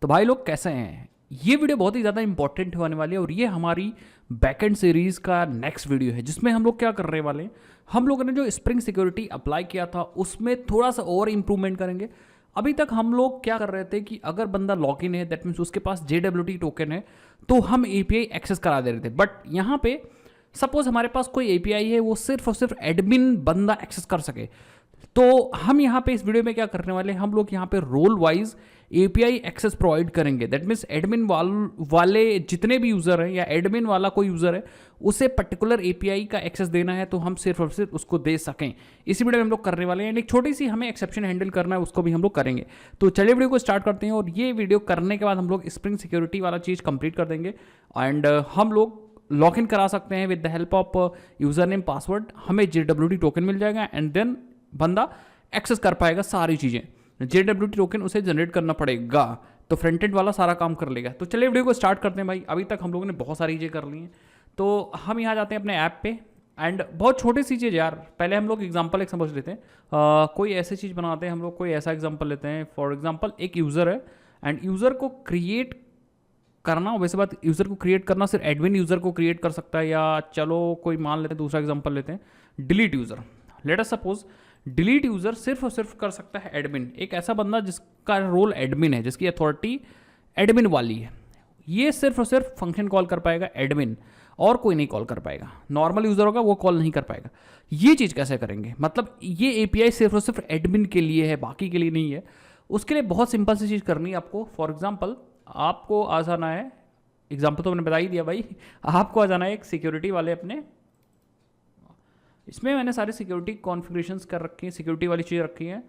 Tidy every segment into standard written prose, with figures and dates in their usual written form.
तो भाई लोग कैसे हैं? ये वीडियो बहुत ही ज़्यादा इंपॉर्टेंट होने वाली है और ये हमारी बैकएंड सीरीज़ का नेक्स्ट वीडियो है जिसमें हम लोग क्या करने वाले हैं। हम लोगों ने जो स्प्रिंग सिक्योरिटी अप्लाई किया था उसमें थोड़ा सा और इम्प्रूवमेंट करेंगे। अभी तक हम लोग क्या कर रहे थे कि अगर बंदा लॉग इन है दैट मीन्स उसके पास JWT टोकन है तो हम API एक्सेस करा दे रहे थे। बट यहाँ पे सपोज हमारे पास कोई API है वो सिर्फ और सिर्फ एडमिन बंदा एक्सेस कर सके, तो हम यहाँ पे इस वीडियो में क्या करने वाले हैं, हम लोग यहाँ पे role wise API access provide करेंगे। दैट मीन्स एडमिन वाले जितने भी यूज़र हैं या एडमिन वाला कोई यूज़र है उसे पर्टिकुलर API का एक्सेस देना है तो हम सिर्फ और सिर्फ उसको दे सकें। इसी वीडियो में हम लोग करने वाले हैं। एक छोटी सी हमें एक्सेप्शन हैंडल करना है, उसको भी हम लोग करेंगे। तो चलिए वीडियो को स्टार्ट करते हैं और ये वीडियो करने के बाद हम लोग स्प्रिंग सिक्योरिटी वाला चीज़ कंप्लीट कर देंगे एंड हम लोग लॉग इन करा सकते हैं with the help of user name password. हमें JWT टोकन मिल जाएगा एंड देन बंदा एक्सेस कर पाएगा सारी चीज़ें। JWT टोकन उसे जनरेट करना पड़ेगा तो फ्रंट एंड वाला सारा काम कर लेगा। तो चलिए वीडियो को स्टार्ट करते हैं भाई। अभी तक हम लोगों ने बहुत सारी चीज़ें कर ली हैं तो हम यहाँ जाते हैं अपने ऐप पे एंड बहुत छोटी सी चीज़ यार, पहले हम लोग एग्जांपल एक समझ लेते हैं। कोई ऐसी चीज़ बनाते हैं हम लोग, कोई ऐसा एग्जांपल लेते हैं। फॉर एग्जांपल एक यूज़र है एंड यूज़र को क्रिएट करना, वैसे बात यूज़र को क्रिएट करना सिर्फ एडमिन यूज़र को क्रिएट कर सकता है, या चलो कोई मान लेते हैं दूसरा एग्जांपल लेते हैं delete user. Let us suppose delete user सिर्फ और सिर्फ कर सकता है एडमिन, एक ऐसा बंदा जिसका रोल एडमिन है, जिसकी अथॉरिटी एडमिन वाली है। ये सिर्फ और सिर्फ फंक्शन कॉल कर पाएगा एडमिन, और कोई नहीं कॉल कर पाएगा। नॉर्मल यूज़र होगा वो कॉल नहीं कर पाएगा। ये चीज़ कैसे करेंगे, मतलब ये API सिर्फ और सिर्फ एडमिन के लिए है, बाकी के लिए नहीं है। उसके लिए बहुत सिंपल सी चीज़ करनी है आपको। फॉर एग्जाम्पल आपको आ जाना है, एग्जाम्पल तो मैंने बता ही दिया भाई, आपको आ जाना है एक सिक्योरिटी वाले अपने, इसमें मैंने सारे सिक्योरिटी कॉन्फ़िगरेशंस कर रखी हैं, सिक्योरिटी वाली चीज़ रखी हैं।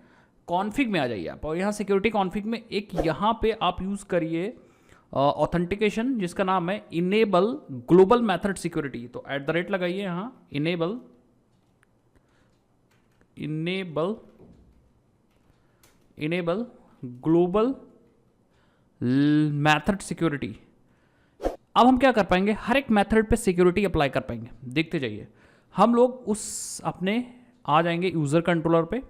कॉन्फ़िग में आ जाइए आप और यहाँ सिक्योरिटी कॉन्फ़िग में एक यहाँ पे आप यूज़ करिए ऑथेंटिकेशन जिसका नाम है इनेबल ग्लोबल मेथड सिक्योरिटी। तो @ लगाइए यहाँ, इनेबल ग्लोबल मेथड सिक्योरिटी। अब हम क्या कर पाएंगे, हर एक मेथड पे सिक्योरिटी अप्लाई कर पाएंगे। देखते जाइए, हम लोग उस अपने आ जाएंगे यूज़र कंट्रोलर पे,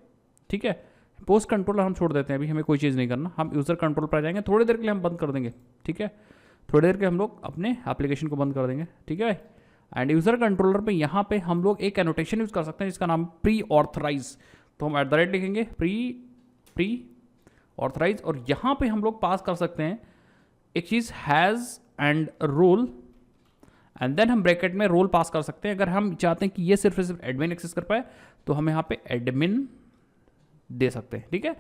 ठीक है। पोस्ट कंट्रोलर हम छोड़ देते हैं, अभी हमें कोई चीज़ नहीं करना। हम यूज़र कंट्रोल पर आ जाएंगे, थोड़ी देर के लिए हम बंद कर देंगे, ठीक है। थोड़ी देर के हम लोग अपने एप्लीकेशन को बंद कर देंगे, ठीक है। एंड यूज़र कंट्रोलर पे यहाँ पे हम लोग एक एनोटेशन यूज़ कर सकते हैं जिसका नाम प्री ऑथराइज। तो हम @ लिखेंगे प्री ऑथराइज, और यहाँ पे हम लोग पास कर सकते हैं एक चीज़ has and roll, and then हम ब्रैकेट में रोल पास कर सकते हैं। अगर हम चाहते हैं कि ये सिर्फ एडमिन एक्सेस कर पाए तो हम यहाँ पे एडमिन दे सकते हैं, ठीक है।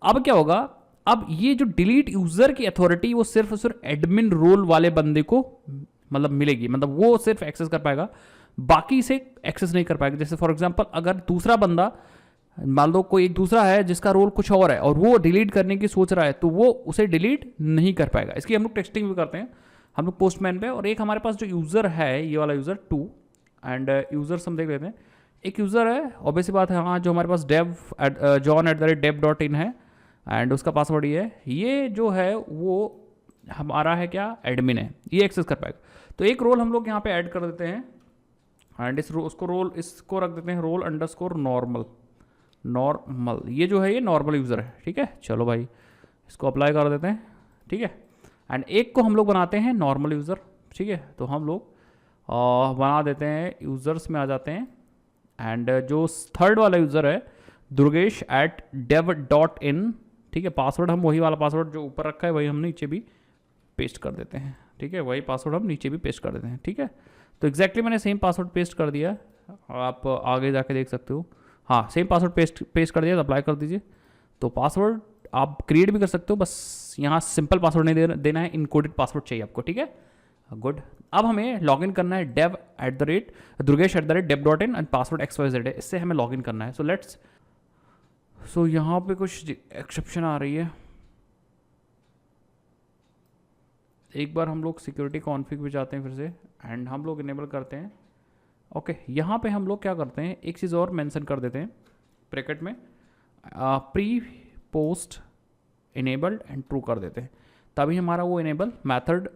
अब क्या होगा, अब ये जो डिलीट यूज़र की अथॉरिटी वो सिर्फ और सिर्फ एडमिन रोल वाले बंदे को मतलब मिलेगी, मतलब वो सिर्फ एक्सेस कर पाएगा, बाकी इसे एक्सेस नहीं कर पाएगा। जैसे फॉर एग्जाम्पल अगर दूसरा बंदा, मान लो कोई एक दूसरा है जिसका रोल कुछ और है और वो डिलीट करने की सोच रहा है तो वो उसे डिलीट नहीं कर पाएगा। इसकी हम लोग टेस्टिंग भी करते हैं हम लोग पोस्टमैन पे। और एक हमारे पास जो यूज़र है ये वाला यूज़र 2 एंड यूज़र्स हम देख लेते हैं। एक यूज़र है, ऑब्वियस सी बात है, हाँ, जो हमारे पास john@dev.in है एंड उसका पासवर्ड ये है। ये जो है वो हमारा है क्या, एडमिन है, ये एक्सेस कर पाएगा। तो एक रोल हम लोग यहाँ पे ऐड कर देते हैं एंड इसको रख देते हैं रोल अंडरस्कोर नॉर्मल। ये जो है ये नॉर्मल यूज़र है, ठीक है। चलो भाई इसको अप्लाई कर देते हैं, ठीक है। एंड एक को हम लोग बनाते हैं नॉर्मल यूज़र, ठीक है। तो हम लोग बना देते हैं, यूज़र्स में आ जाते हैं एंड जो थर्ड वाला यूज़र है durgesh@dev.in, ठीक है। पासवर्ड हम वही वाला पासवर्ड जो ऊपर रखा है वही हम नीचे भी पेस्ट कर देते हैं, ठीक है। वही पासवर्ड हम नीचे भी पेस्ट कर देते हैं, ठीक है। तो एग्जैक्टली मैंने सेम पासवर्ड पेस्ट कर दिया, आप आगे जाके देख सकते हो। हाँ, सेम पासवर्ड पेस्ट कर दिया, तो अप्लाई कर दीजिए। तो पासवर्ड आप क्रिएट भी कर सकते हो, बस यहाँ सिंपल पासवर्ड नहीं देना है, इनकोडेड पासवर्ड चाहिए आपको, ठीक है। गुड। अब हमें लॉगिन करना है durgesh@dev.in एंड पासवर्ड XYZ है, इससे हमें लॉगिन करना है। सो यहाँ पे कुछ एक्सेप्शन आ रही है। एक बार हम लोग सिक्योरिटी कॉन्फ़िग पे जाते हैं फिर से एंड हम लोग इनेबल करते हैं। ओके, यहाँ पे हम लोग क्या करते हैं, एक चीज़ और मेंशन कर देते हैं ब्रैकेट में, pre post enabled and true कर देते हैं, तभी हमारा वो enable method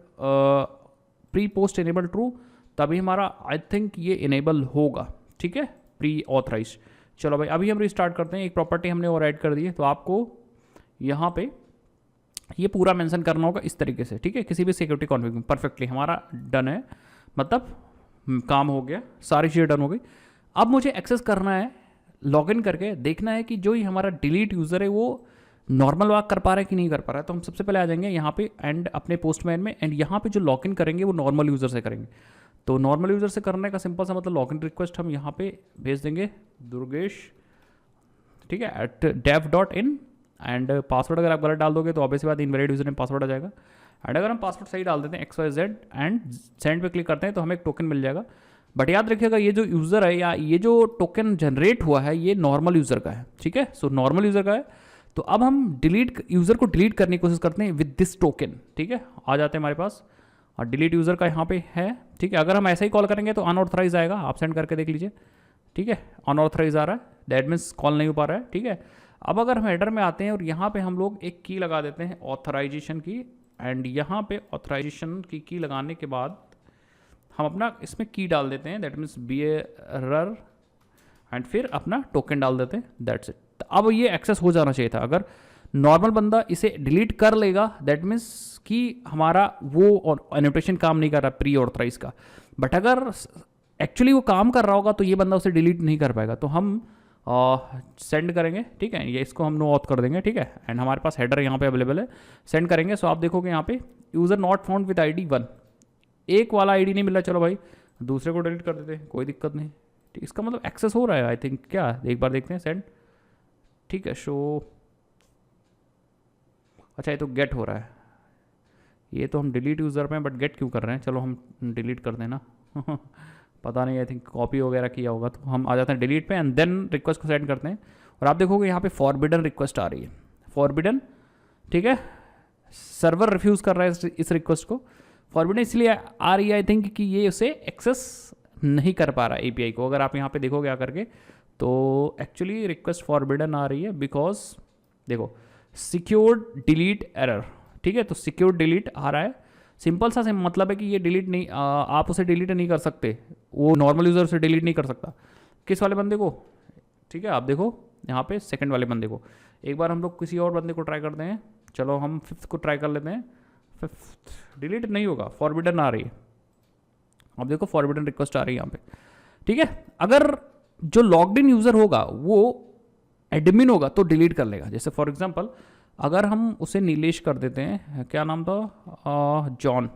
pre post enable true, तभी हमारा आई थिंक ये इनेबल होगा, ठीक है, प्री ऑथराइज। चलो भाई अभी हम रिस्टार्ट करते हैं। एक प्रॉपर्टी हमने और ऐड कर दी है, तो आपको यहाँ पे ये पूरा मेंशन करना होगा इस तरीके से, ठीक है, किसी भी सिक्योरिटी कॉन्फ़िग में। परफेक्टली हमारा डन है, मतलब काम हो गया, सारी चीज़ें डन हो गई। अब मुझे एक्सेस करना है, लॉगिन करके देखना है कि जो ही हमारा डिलीट यूज़र है वो नॉर्मल वर्क कर पा रहा है कि नहीं कर पा रहा है। तो हम सबसे पहले आ जाएंगे यहाँ पे एंड अपने पोस्टमैन में, एंड यहाँ पे जो लॉगिन करेंगे वो नॉर्मल यूज़र से करेंगे। तो नॉर्मल यूज़र से करने का सिंपल सा मतलब लॉगिन रिक्वेस्ट हम यहाँ पे भेज देंगे दुर्गेश, ठीक है, @dev.in, एंड पासवर्ड अगर आप गलत डाल दोगे तो ऑब्वियसली बात इनवैलिड यूज़र नेम पासवर्ड आ जाएगा। एंड अगर हम पासवर्ड सही डाल देते हैं XYZ एंड सेंड पे क्लिक करते हैं तो हमें एक टोकन मिल जाएगा। बट याद रखिएगा ये जो यूज़र है या ये जो टोकन जनरेट हुआ है ये नॉर्मल यूज़र का है, ठीक है। सो नॉर्मल यूज़र का है। तो अब हम डिलीट यूज़र को डिलीट करने की कोशिश करते हैं विद दिस टोकन, ठीक है। आ जाते हैं हमारे पास और डिलीट यूज़र का यहाँ पे है, ठीक है। अगर हम ऐसा ही कॉल करेंगे तो अनऑथराइज आएगा, आप सेंड करके देख लीजिए, ठीक है। अनऑथराइज आ रहा है, दैट मीन्स कॉल नहीं हो पा रहा है, ठीक है। अब अगर हम हेडर में आते हैं और यहाँ पे हम लोग एक की लगा देते हैं ऑथराइजेशन की, एंड यहाँ पे ऑथराइजेशन की लगाने के बाद हम अपना इसमें की डाल देते हैं, दैट मीन्स bearer, एंड फिर अपना टोकन डाल देते हैं, दैट्स इट। तो अब ये एक्सेस हो जाना चाहिए था। अगर नॉर्मल बंदा इसे डिलीट कर लेगा दैट मीन्स कि हमारा वो एनोटेशन काम नहीं कर रहा प्री ऑथराइज का। बट अगर एक्चुअली वो काम कर रहा होगा तो ये बंदा उसे डिलीट नहीं कर पाएगा। तो हम सेंड करेंगे, ठीक है, ये इसको हम नो ऑथ कर देंगे, ठीक है। एंड हमारे पास हेडर यहाँ पे अवेलेबल है, सेंड करेंगे। सो आप देखोगे यहाँ पे user not found with ID 1, एक वाला ID नहीं मिला, चलो भाई दूसरे को डिलीट कर देते हैं, कोई दिक्कत नहीं। ठीक, इसका मतलब एक्सेस हो रहा है आई थिंक, क्या एक बार देखते हैं सेंड, ठीक है। शो, अच्छा ये तो गेट हो रहा है, ये तो हम डिलीट यूज़र में, बट गेट क्यों कर रहे हैं, चलो हम डिलीट कर देना पता नहीं, आई थिंक कॉपी वगैरह किया होगा। तो हम आ जाते हैं डिलीट पे एंड देन रिक्वेस्ट को सेंड करते हैं। और आप देखोगे यहाँ पे फॉरबिडन रिक्वेस्ट आ रही है, फॉरबिडन, ठीक है, सर्वर रिफ्यूज़ कर रहा है इस रिक्वेस्ट को। फॉरबिडन इसलिए आ रही है आई थिंक कि ये उसे एक्सेस नहीं कर पा रहा API को। अगर आप यहाँ पे देखोगे आकर के तो एक्चुअली रिक्वेस्ट फॉरबिडन आ रही है बिकॉज देखो सिक्योर्ड डिलीट एरर, ठीक है। तो सिक्योर्ड डिलीट आ रहा है, सिंपल सा मतलब है कि ये डिलीट नहीं, आप उसे डिलीट नहीं कर सकते, वो नॉर्मल यूज़र से डिलीट नहीं कर सकता। किस वाले बंदे को, ठीक है, आप देखो यहाँ पे सेकंड वाले बंदे को। एक बार हम लोग किसी और बंदे को ट्राई करते हैं, चलो हम 5th को ट्राई कर लेते हैं। 5th डिलीट नहीं होगा, फॉरबिडन आ रही है, आप देखो फॉरबिडन रिक्वेस्ट आ रही है यहाँ पे, ठीक है। अगर जो लॉग्ड इन यूज़र होगा वो एडमिन होगा तो डिलीट कर लेगा। जैसे फॉर एग्जांपल अगर हम उसे नीलेश कर देते हैं, क्या नाम था, जॉन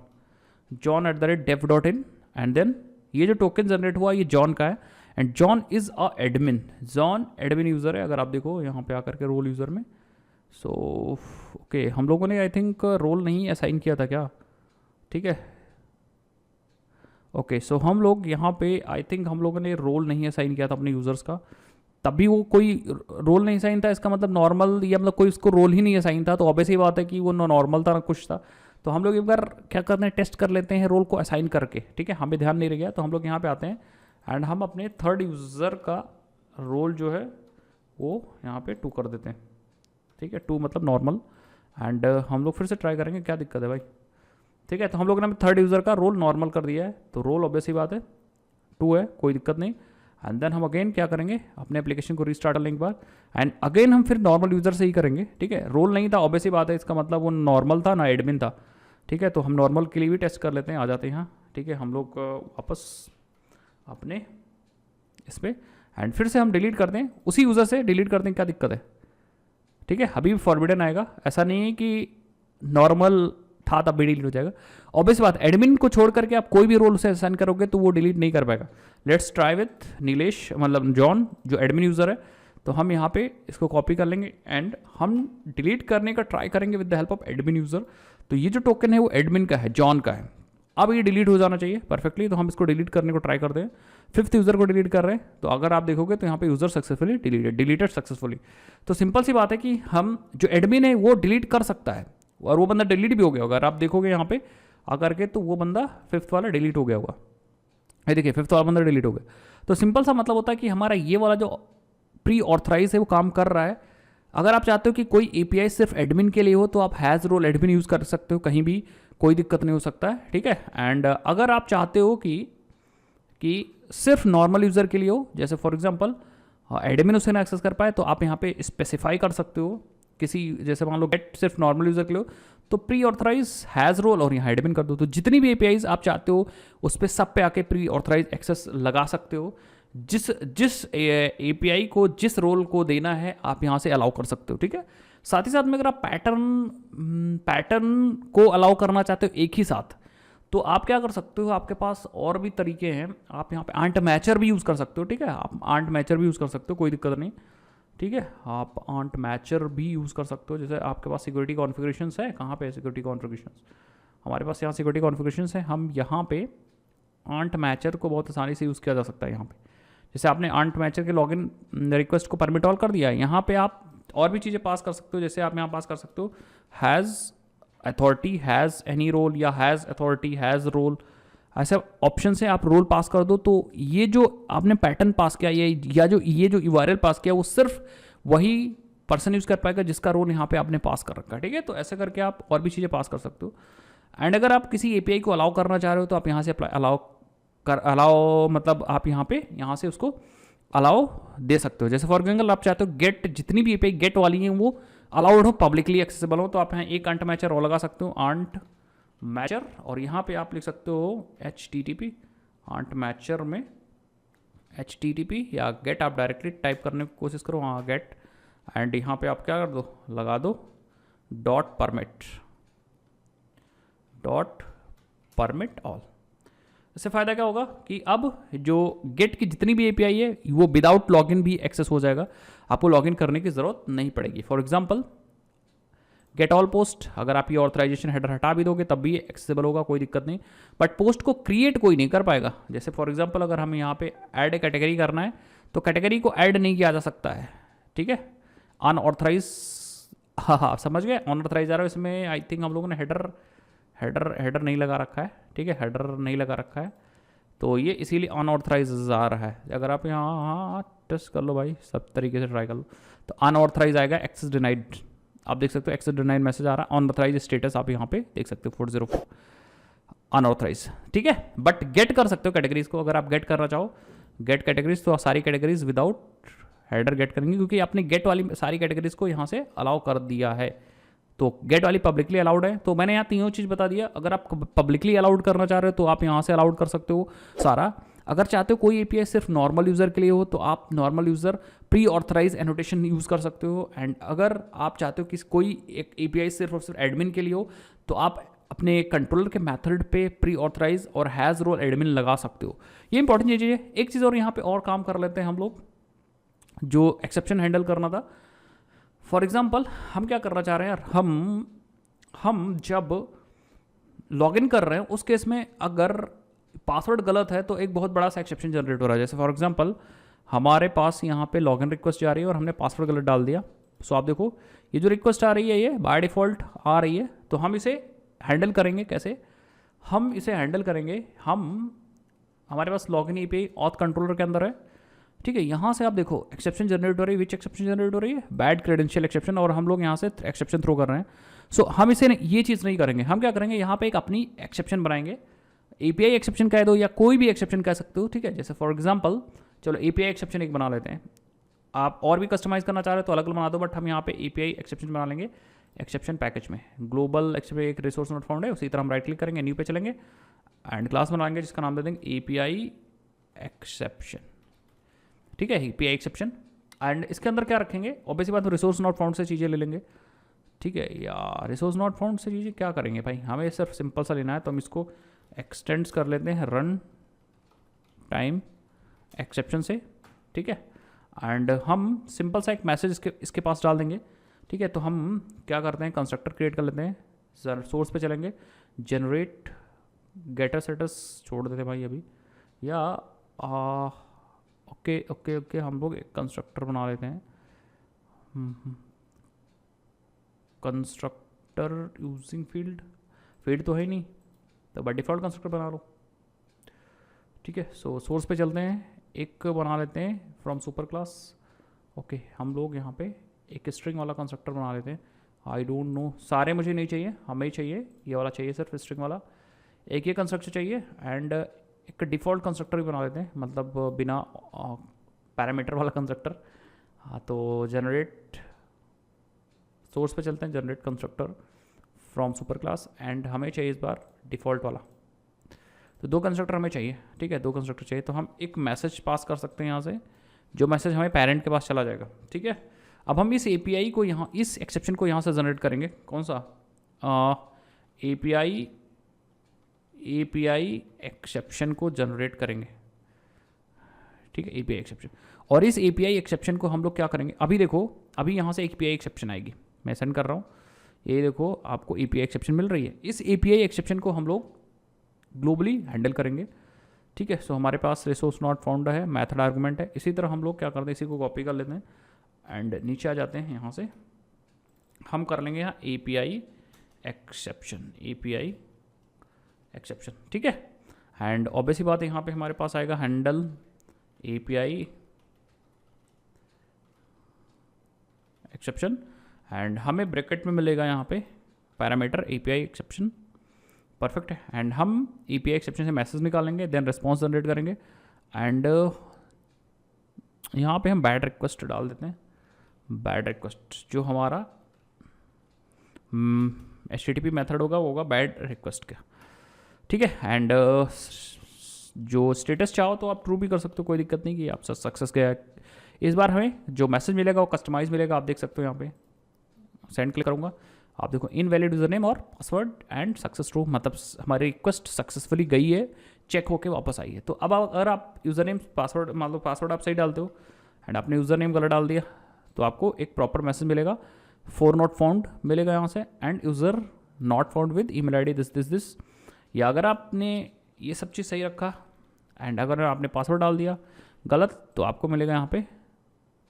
@dev.in, एंड देन ये जो टोकन जनरेट हुआ ये जॉन का है and John is a admin, John admin user है। अगर आप देखो यहाँ पे आकर के रोल यूज़र में, सो ओके हम लोगों ने आई थिंक रोल नहीं असाइन किया था क्या, ठीक है, ओके। सो हम लोग यहाँ पे आई थिंक हम लोगों ने रोल नहीं असाइन किया था अपने यूज़र्स का, तभी वो कोई रोल नहीं असाइन था। इसका मतलब नॉर्मल या मतलब कोई उसको रोल ही नहीं असाइन था, तो ऑब्वियस ही बात है कि वो नॉर्मल था ना कुछ था। तो हम लोग एक बार क्या करते हैं, टेस्ट कर लेते हैं रोल को असाइन करके, ठीक है, हमें ध्यान नहीं रह गया। तो हम लोग यहाँ पे आते हैं एंड हम अपने थर्ड यूज़र का रोल जो है वो यहाँ पे 2 कर देते हैं, ठीक है, 2 मतलब नॉर्मल। एंड हम लोग फिर से ट्राई करेंगे, क्या दिक्कत है भाई, ठीक है। तो हम लोगों ने थर्ड यूज़र का रोल नॉर्मल कर दिया है, तो रोल ऑब्वियस ही बात है 2 है, कोई दिक्कत नहीं। एंड देन हम अगेन क्या करेंगे, अपने एप्लीकेशन को रीस्टार्ट करने के बाद एंड अगेन हम फिर नॉर्मल यूज़र से ही करेंगे, ठीक है। रोल नहीं था ऑब्वियस ही बात है, इसका मतलब वो नॉर्मल था ना एडमिन था, ठीक है। तो हम नॉर्मल के लिए भी टेस्ट कर लेते हैं, आ जाते हैं यहाँ, ठीक है। हम लोग वापस अपने इस पर एंड फिर से हम डिलीट करते हैं, उसी यूज़र से डिलीट करते हैं, क्या दिक्कत है, ठीक है। अभी भी फॉरबिडन आएगा, ऐसा नहीं है कि नॉर्मल था तब भी डिलीट हो जाएगा। ऑब्वियस बात, एडमिन को छोड़ करके आप कोई भी रोल उसे असाइन करोगे तो वो डिलीट नहीं कर पाएगा। लेट्स ट्राई विथ नीलेश, मतलब जॉन जो एडमिन यूज़र है। तो हम यहाँ पे इसको कॉपी कर लेंगे एंड हम डिलीट करने का ट्राई करेंगे with the help of admin user. तो ये जो टोकन है वो एडमिन का है, जॉन का है। अब ये डिलीट हो जाना चाहिए परफेक्टली, तो हम इसको डिलीट करने को ट्राई करते हैं। 5th यूज़र को डिलीट कर रहे हैं, तो अगर आप देखोगे तो यहाँ पे यूज़र सक्सेसफुली डिलीटेड सक्सेसफुली। तो सिंपल सी बात है कि हम जो एडमिन है वो डिलीट कर सकता है और वो बंदा डिलीट भी हो गया होगा। अगर आप देखोगे यहाँ पे आकर के तो वो बंदा 5th वाला डिलीट हो गया होगा, ये देखिए 5th वाला बंदा डिलीट हो गया। तो सिंपल सा मतलब होता है कि हमारा ये वाला जो प्री ऑथराइज है वो काम कर रहा है। अगर आप चाहते हो कि कोई API सिर्फ एडमिन के लिए हो तो आप हैज़ रोल एडमिन यूज़ कर सकते हो, कहीं भी कोई दिक्कत नहीं हो सकता है, ठीक है। एंड अगर आप चाहते हो कि सिर्फ नॉर्मल यूज़र के लिए हो, जैसे फॉर एग्जांपल एडमिन उसे ना एक्सेस कर पाए, तो आप यहाँ पे स्पेसिफाई कर सकते हो किसी जैसे मान लो गेट सिर्फ नॉर्मल यूज़र के लिए हो, तो प्री ऑथराइज हैज़ रोल और यहाँ एडमिन कर दो। तो जितनी भी एपीआईज आप चाहते हो उस पर सब पे आके प्री ऑथराइज एक्सेस लगा सकते हो। जिस जिस एपीआई को जिस रोल को देना है आप यहाँ से अलाउ कर सकते हो, ठीक है। साथ ही साथ में अगर आप पैटर्न को अलाउ करना चाहते हो एक ही साथ, तो आप क्या कर सकते हो, आपके पास और भी तरीके हैं। आप यहाँ पे आंट मैचर भी यूज़ कर सकते हो, ठीक है। आप आंट मैचर भी यूज़ कर सकते हो, कोई दिक्कत नहीं, ठीक है। आप आंट मैचर भी यूज़ कर सकते हो। जैसे आपके पास सिक्योरिटी कॉन्फ़िगरेशंस है, कहाँ पे सिक्योरिटी कॉन्फ़िगरेशंस, हमारे पास यहाँ सिक्योरिटी कॉन्फ़िगरेशंस है। हम यहाँ पे आंट मैचर को बहुत आसानी से यूज़ किया जा सकता है। यहाँ पे जैसे आपने आंट मैचर के लॉगिन रिक्वेस्ट को परमिट ऑल कर दिया है, यहाँ पे आप और भी चीज़ें पास कर सकते हो। जैसे आप यहाँ पास कर सकते हो has authority, has any role, या हैज़ अथॉरिटी, हैज़ रोल, ऐसे ऑप्शन से आप रोल पास कर दो। तो ये जो आपने पैटर्न पास किया या जो यूआरएल पास किया वो सिर्फ वही पर्सन यूज़ कर पाएगा जिसका रोल यहाँ पे आपने पास कर रखा है, ठीक है। तो ऐसे करके आप और भी चीज़ें पास कर सकते हो। एंड अगर आप किसी एपीआई को अलाउ करना चाह रहे हो तो आप यहाँ से अलाउ मतलब आप यहाँ से उसको अलाउ दे सकते हो। जैसे फॉर एग्जाम्पल आप चाहते हो गेट, जितनी भी एपीआई गेट वाली हैं वो अलाउड हो, पब्लिकली एक्सेसिबल हो, तो आप यहाँ एक आंट मैचर और लगा सकते हो, आंट मैचर, और यहाँ पे आप लिख सकते हो HTTP। आंट मैचर में HTTP या गेट आप डायरेक्टली टाइप करने की कोशिश करो, हाँ गेट, एंड यहाँ पे आप क्या कर दो, लगा दो .permit ऑल। इससे फ़ायदा क्या होगा कि अब जो गेट की जितनी भी एपीआई है वो विदाउट लॉगिन भी एक्सेस हो जाएगा, आपको लॉगिन करने की ज़रूरत नहीं पड़ेगी। For example get all post, अगर आप ये ऑथराइजेशन हेडर हटा भी दोगे तब भी ये एक्सेसिबल होगा, कोई दिक्कत नहीं। बट पोस्ट को क्रिएट कोई नहीं कर पाएगा। जैसे फॉर एग्जांपल अगर हम यहाँ पे ऐड ए कैटेगरी करना है तो कैटेगरी को ऐड नहीं किया जा सकता है, ठीक है। अनऑथराइज, हाँ समझ गए, अनऑथराइज आ रहा है। इसमें आई थिंक हम लोगों ने हेडर नहीं लगा रखा है, ठीक है, हेडर नहीं लगा रखा है, तो ये इसीलिए अनऑथराइज आ रहा है। अगर आप यहाँ टेस्ट कर लो भाई, सब तरीके से ट्राई कर लो, तो अनऑथराइज आएगा, एक्सेस डिनाइड, आप देख सकते हो एक्सेस डिनाइड मैसेज आ रहा है। अनऑथराइज स्टेटस आप यहाँ पे देख सकते हो 404 अनऑथराइज, ठीक है। बट गेट कर सकते हो कैटेगरीज को, अगर आप गेट करना चाहो गेट कैटेगरीज, तो सारी कैटेगरीज विदाउट हेडर गेट करेंगे, क्योंकि आपने गेट वाली सारी कैटेगरीज को यहाँ से अलाउ कर दिया है। तो गेट वाली पब्लिकली अलाउड है। तो मैंने यहाँ तीनों चीज़ बता दिया। अगर आप पब्लिकली अलाउड करना चाह रहे हो तो आप यहाँ से अलाउड कर सकते हो सारा। अगर चाहते हो कोई एपीआई सिर्फ नॉर्मल यूज़र के लिए हो तो आप normal user pre authorize annotation use कर सकते हो। एंड अगर आप चाहते हो कि कोई एक एपीआई सिर्फ और सिर्फ एडमिन के लिए हो तो आप अपने कंट्रोलर के मेथड पे प्री ऑथराइज और हैज़ रोल एडमिन लगा सकते हो। ये इंपॉर्टेंट चीज़ है। एक चीज़ और यहाँ पे और काम कर लेते हैं हम लोग, जो एक्सेप्शन हैंडल करना था। फॉर एग्जाम्पल हम क्या करना चाह रहे हैं यार, हम जब लॉगिन कर रहे हैं उस केस में अगर पासवर्ड गलत है तो एक बहुत बड़ा सा एक्सेप्शन जनरेट हो रहा है। जैसे फॉर एग्जांपल हमारे पास यहाँ पे लॉगिन रिक्वेस्ट जा रही है और हमने पासवर्ड गलत डाल दिया। सो आप देखो ये जो रिक्वेस्ट आ रही है ये बाय डिफ़ॉल्ट आ रही है। तो हम इसे हैंडल करेंगे कैसे, हम इसे हैंडल करेंगे, हमारे पास लॉगिन एपीआई ऑथ कंट्रोलर के अंदर है, ठीक है। यहाँ से आप देखो एक्सेप्शन जनरेट हो रही है। विच एक्सेप्शन जनरेट हो रही है? बैड क्रेडेंशियल एक्सेप्शन, और हम लोग यहाँ से एक्सेप्शन थ्रो कर रहे हैं। सो हम इसे ये चीज़ नहीं करेंगे। हम क्या करेंगे, यहाँ पे एक अपनी एक्सेप्शन बनाएंगे। एपीआई एक्सेप्शन कह दो या कोई भी एक्सेप्शन कह सकते हो, ठीक है। जैसे फॉर एग्जांपल चलो एपीआई एक्सेप्शन एक बना लेते हैं। आप और भी कस्टमाइज करना चाह रहे हो तो अलग अलग बना दो, बट हम यहाँ पे एपीआई एक्सेप्शन बना लेंगे एक्सेप्शन पैकेज में। ग्लोबल एक्सेप्शन एक रिसोर्स नोट फाउंड है, उसी तरह हम राइट क्लिक करेंगे, न्यू पे चलेंगे एंड क्लास बनाएंगे जिसका नाम दे देंगे एपीआई एक्सेप्शन, ठीक है, एपीआई एक्सेप्शन। एंड इसके अंदर क्या रखेंगे, ऑब्वियसली बात, रिसोर्स नॉट फाउंड से चीज़ें ले लेंगे, ठीक है। या रिसोर्स नॉट फाउंड से चीज़ें क्या करेंगे भाई, हमें सिर्फ सिंपल सा लेना है, तो हम इसको एक्सटेंड्स कर लेते हैं रन टाइम एक्सेप्शन से, ठीक है। एंड हम सिंपल सा एक मैसेज इसके पास डाल देंगे, ठीक है। तो हम क्या करते हैं, कंस्ट्रक्टर क्रिएट कर लेते हैं, सोर्स पे चलेंगे, जनरेट गेटर सेटस छोड़ देते भाई अभी, या ओके ओके ओके हम लोग एक कंस्ट्रक्टर बना लेते हैं, कंस्ट्रक्टर यूजिंग फील्ड तो है ही नहीं, तो बाय डिफ़ॉल्ट कंस्ट्रक्टर बना लो, ठीक है। सो सोर्स पे चलते हैं, एक बना लेते हैं फ्रॉम सुपर क्लास, ओके। हम लोग यहाँ पे एक स्ट्रिंग वाला कंस्ट्रक्टर बना लेते हैं। आई डोंट नो, सारे मुझे नहीं चाहिए, हमें ही चाहिए, ये वाला चाहिए सिर्फ स्ट्रिंग वाला, एक ये कंस्ट्रक्टर चाहिए। एंड एक डिफ़ॉल्ट कंस्ट्रक्टर भी बना लेते हैं, मतलब बिना पैरामीटर वाला कंस्ट्रक्टर। हाँ, तो जनरेट सोर्स पे चलते हैं, generate constructor from super class, and हमें चाहिए इस बार डिफ़ॉल्ट वाला। तो 2 कंस्ट्रक्टर हमें चाहिए, ठीक है, 2 कंस्ट्रक्टर चाहिए। तो हम एक मैसेज पास कर सकते हैं यहाँ से, जो मैसेज हमें पेरेंट के पास चला जाएगा, ठीक है। अब हम इस API को यहाँ, इस एक्सेप्शन को यहाँ से जनरेट करेंगे। कौन सा? API एक्सेप्शन को जनरेट करेंगे, ठीक है, API एक्सेप्शन। और इस API एक्सेप्शन को हम लोग क्या करेंगे, अभी देखो, अभी यहाँ से API एक्सेप्शन आएगी, मैं सेंड कर रहा हूँ, ये देखो आपको API एक्सेप्शन मिल रही है। इस API एक्सेप्शन को हम लोग ग्लोबली हैंडल करेंगे, ठीक है। सो हमारे पास रिसोर्स नॉट फाउंड है, मेथड आर्गुमेंट है। इसी तरह हम लोग क्या करते हैं, इसी को कॉपी कर लेते हैं एंड नीचे आ जाते हैं। यहाँ से हम कर लेंगे यहाँ API एक्सेप्शन, ठीक है। एंड ऑब्वियसली बात है, यहाँ पे हमारे पास आएगा हैंडल API एक्सेप्शन, एंड हमें ब्रैकेट में मिलेगा यहाँ पे पैरामीटर API एक्सेप्शन, परफेक्ट है। एंड हम API एक्सेप्शन से मैसेज निकालेंगे, देन रिस्पॉन्स जनरेट करेंगे, एंड यहाँ पे हम बैड रिक्वेस्ट डाल देते हैं। बैड रिक्वेस्ट जो हमारा HTTP मेथड होगा वो होगा बैड रिक्वेस्ट का, ठीक है। एंड जो स्टेटस चाहो तो आप ट्रू भी कर सकते हो, कोई दिक्कत नहीं कि आप सक्सेस गया। इस बार हमें जो मैसेज मिलेगा वो कस्टमाइज मिलेगा, आप देख सकते हो यहाँ पे। सेंड क्लिक करूँगा, आप देखो इनवैलिड यूज़र नेम और पासवर्ड एंड सक्सेस ट्रू, मतलब हमारी रिक्वेस्ट सक्सेसफुली गई है, चेक होके वापस आई है। तो अब अगर आप यूज़र नेम पासवर्ड, मान लो पासवर्ड आप सही डालते हो एंड आपने यूज़र नेम गलत डाल दिया, तो आपको एक प्रॉपर मैसेज मिलेगा, 4 नॉट फाउंड मिलेगा यहाँ से, end user not found with email ID this. या अगर आपने ये सब चीज़ सही रखा एंड अगर आपने पासवर्ड डाल दिया गलत, तो आपको मिलेगा यहाँ पे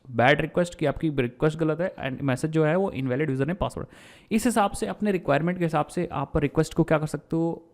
बैड रिक्वेस्ट की आपकी रिक्वेस्ट गलत है एंड मैसेज जो है वो इनवैलिड यूज़र नेम पासवर्ड। इस हिसाब से अपने रिक्वायरमेंट के हिसाब से आप रिक्वेस्ट को क्या कर सकते हो,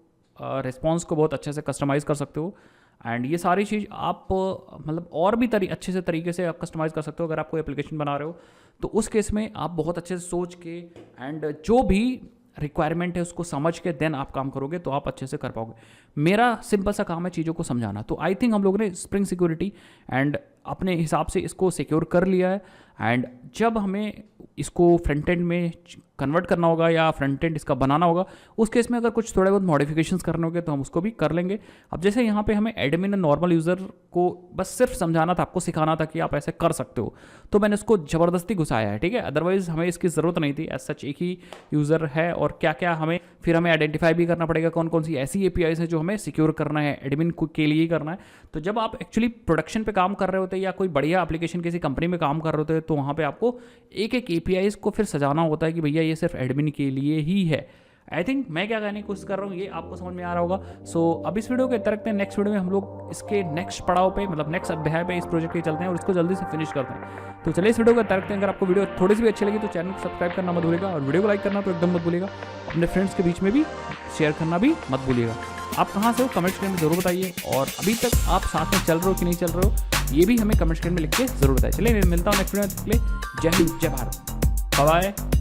रिस्पॉन्स को बहुत अच्छे से कस्टमाइज़ कर सकते हो। एंड ये सारी चीज़ आप मतलब और भी अच्छे से तरीके से आप कस्टमाइज़ कर सकते हो। अगर आप कोई एप्लीकेशन बना रहे हो तो उस केस में आप बहुत अच्छे से सोच के एंड जो भी रिक्वायरमेंट है उसको समझ के देन आप काम करोगे तो आप अच्छे से कर पाओगे। मेरा सिंपल सा काम है चीज़ों को समझाना। तो आई थिंक हम लोगों ने स्प्रिंग सिक्योरिटी एंड अपने हिसाब से इसको सिक्योर कर लिया है। एंड जब हमें इसको फ्रंट एंड में कन्वर्ट करना होगा या फ्रंट एंड इसका बनाना होगा, उस केस में अगर कुछ थोड़े बहुत मॉडिफिकेशंस करने होंगे तो हम उसको भी कर लेंगे। अब जैसे यहाँ पे हमें एडमिन एंड नॉर्मल यूज़र को बस सिर्फ समझाना था, आपको सिखाना था कि आप ऐसे कर सकते हो, तो मैंने उसको ज़बरदस्ती घुसाया है, ठीक है। अदरवाइज़ हमें इसकी ज़रूरत नहीं थी। एज सच एक ही यूज़र है और क्या क्या हमें फिर हमें आइडेंटिफाई भी करना पड़ेगा कौन कौन सी ऐसी APIs है जो हमें सिक्योर करना है, एडमिन के लिए ही करना है। तो जब आप एक्चुअली प्रोडक्शन पे काम कर रहे होते हैं या कोई बढ़िया एप्लीकेशन किसी कंपनी में काम कर रहे होते हैं तो वहाँ पे आपको एक एक APIs को फिर सजाना होता है कि भैया ये सिर्फ एडमिन के लिए ही है। आई थिंक मैं क्या कहने की कोशिश कर रहा हूँ ये आपको समझ में आ रहा होगा। सो अब इस वीडियो के तरह रखते हैं, नेक्स्ट वीडियो में हम लोग इसके नेक्स्ट पड़ाव पे मतलब नेक्स्ट अध्याय पे इस प्रोजेक्ट के चलते हैं और इसको जल्दी से फिनिश करते हैं। तो चलिए इस वीडियो को तरह रखते हैं। अगर आपको वीडियो थोड़ी सी भी अच्छी लगी तो चैनल को सब्सक्राइब करना मत भूलिएगा और वीडियो को लाइक करना तो एकदम मत भूलिएगा। अपने फ्रेंड्स के बीच में भी शेयर करना भी मत भूलिएगा। आप कहाँ से हो कमेंट सेक्शन में जरूर बताइए, और अभी तक आप साथ में चल रहे हो कि नहीं चल रहे हो ये भी हमें कमेंट सेक्शन में लिख के जरूर बताइए। चलिए मिलता हूँ नेक्स्ट वीडियो में। जय हिंद, जय भारत, बाय बाय।